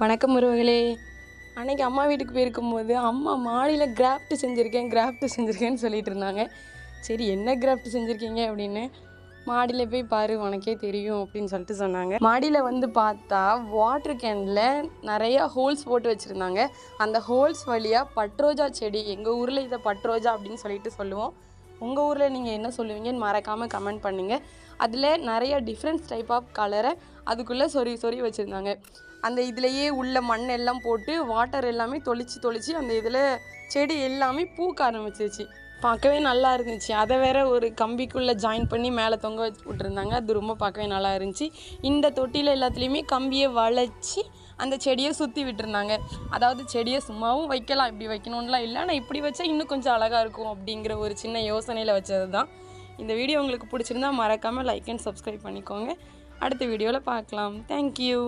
வணக்கம் உறவுகளே. அன்றைக்கி அம்மா வீட்டுக்கு போயிருக்கும்போது அம்மா மாடியில் கிராஃப்ட் செஞ்சுருக்கேன்னு சொல்லிட்டு இருந்தாங்க. சரி, என்ன கிராஃப்ட் செஞ்சுருக்கீங்க அப்படின்னு, மாடியில் போய் பாரு உனக்கே தெரியும் அப்படின்னு சொல்லிட்டு சொன்னாங்க. மாடியில் வந்து பார்த்தா வாட்டர் கேனில் நிறையா ஹோல்ஸ் போட்டு வச்சுருந்தாங்க. அந்த ஹோல்ஸ் வழியாக பட்ரோஜா செடி, எங்கள் ஊரில் இதை பட்ரோஜா அப்படின்னு சொல்லிட்டு சொல்லுவோம். உங்கள் ஊரில் நீங்கள் என்ன சொல்லுவீங்கன்னு மறக்காமல் கமெண்ட் பண்ணுங்கள். அதில் நிறையா டிஃப்ரெண்ட்ஸ் டைப் ஆஃப் கலரை அதுக்குள்ளே சொறி வச்சுருந்தாங்க. அந்த இதுலேயே உள்ள மண் எல்லாம் போட்டு வாட்டர் எல்லாமே தொளிச்சு அந்த இதில் செடி எல்லாமே பூக்க ஆரம்பிச்சிருச்சு. பார்க்கவே நல்லா இருந்துச்சு. அதை வேற ஒரு கம்பிக்குள்ளே ஜாயின் பண்ணி மேலே தொங்க வச்சு விட்டுருந்தாங்க. அது ரொம்ப பார்க்கவே நல்லா இருந்துச்சு. இந்த தொட்டியில் எல்லாத்துலேயுமே கம்பியை வளைச்சி அந்த செடியை சுற்றி விட்டுருந்தாங்க. அதாவது செடியை சும்மாவும் வைக்கலாம், இப்படி வைக்கணும்லாம் இல்லை, ஆனால் இப்படி வச்சா இன்னும் கொஞ்சம் அழகாக இருக்கும் அப்படிங்கிற ஒரு சின்ன யோசனையில் வச்சது தான். இந்த வீடியோ உங்களுக்கு பிடிச்சிருந்தா மறக்காமல் லைக் அண்ட் சப்ஸ்கிரைப் பண்ணிக்கோங்க. அடுத்த வீடியோவில் பார்க்கலாம். தேங்க்யூ.